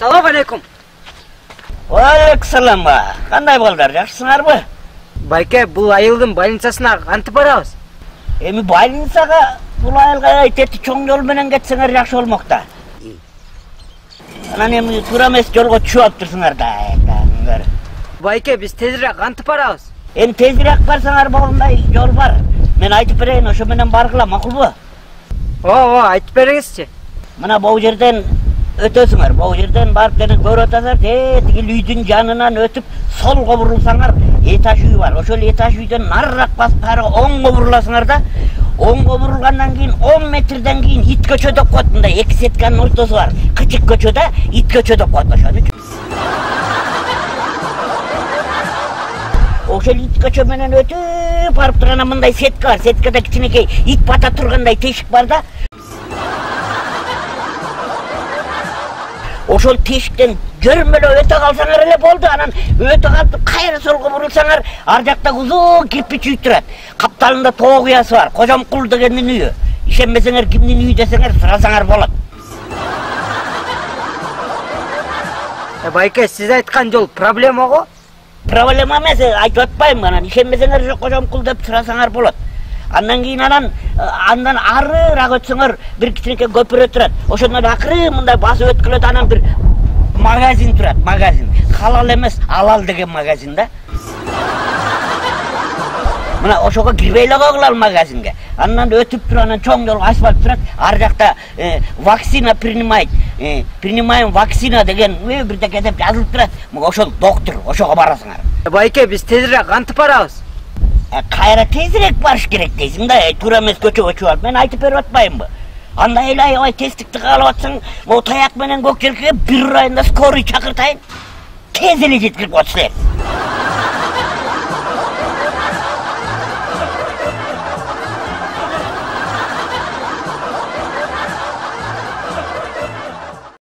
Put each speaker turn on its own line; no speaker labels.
Assalamu alaikum.
Алейкумсалам. Кандай балдар, жакшысыңарбы?
Байке, бул айылдын больницасына кантип барабыз?
Эми больницага бул айылга тети чоң жол менен кетсеңер жакшы болмок да. Анан эми туура эмес жолго түшүп аптырсыңар да.
Байке, биз тезирээк кантип барабыз?
Эми тезирээк барсаңар болгондой жол бар. Мен айтып берейин, ошо менен баргыла, макулбу?
Ооба, айтып бериңизчи.
Мына бул жерден өтөсүңөр. Бул жерден барып көрүп атасыңар, тиги үйдүн жанынан өтүп солго бурулсаңар, этаж үй бар. Ошол этаж үйдөн нарыраак басып кайра оңго буруласыңар да. Оңго бурулгандан кийин 10 метрден кийин ит көчө деп коет. Мындай эки сетканын ортосу бар. Кычык көчө да, ит көчө деп коет ошону. Ошол ит көчө менен өтүп барып турганда мындай сетка бар. Сеткада кичинекей ит бата тургандай тешик бар да. Ошол тешиктен жөрмөлөп өтө калсаңар эле болду. Анан өтө калып кайра солго бурулсаңар, ар жакта узун кирпич үй турат. Капталында тоок уясы бар. Кожомкул дегендин үйү. Ишенбесеңер, кимдин үйү десеңер сурасаңар болот.
Байке, сиз айткан жол проблема го?
Проблема эмес, айтып атпайм. Анан ишенбесеңер ошо кожомкул деп сурасаңар болот. Андан кийин андан арыраак өтсөңөр бир кичинекей көпүрө турат. Ошондон акыры мындай басып өткүлөт, анан бир магазин турат, магазин. Халал эмес, алал деген магазин да. Мына ошого кирбей эле койгула ал магазинге. Андан өтүп туруп, анан чоң жол асфальт турат. Ар жакта вакцина принимаем вакцина деген бирдеке деп жазылып турат. Ошол доктор, ошого барасыңар.
Байке, биз тезирээк кантип барабыз?
Кайра тезирээк барыш керек дейсиң да, туура эмес көчөгө чыгып алып. Мен айтып берип атпаймынбы? Андай эле аябай тездикти каалап атсаң, могу таяк менен көк желкеге бир ырайында скорый чакыртайын. Тез эле жеткирип коет силер.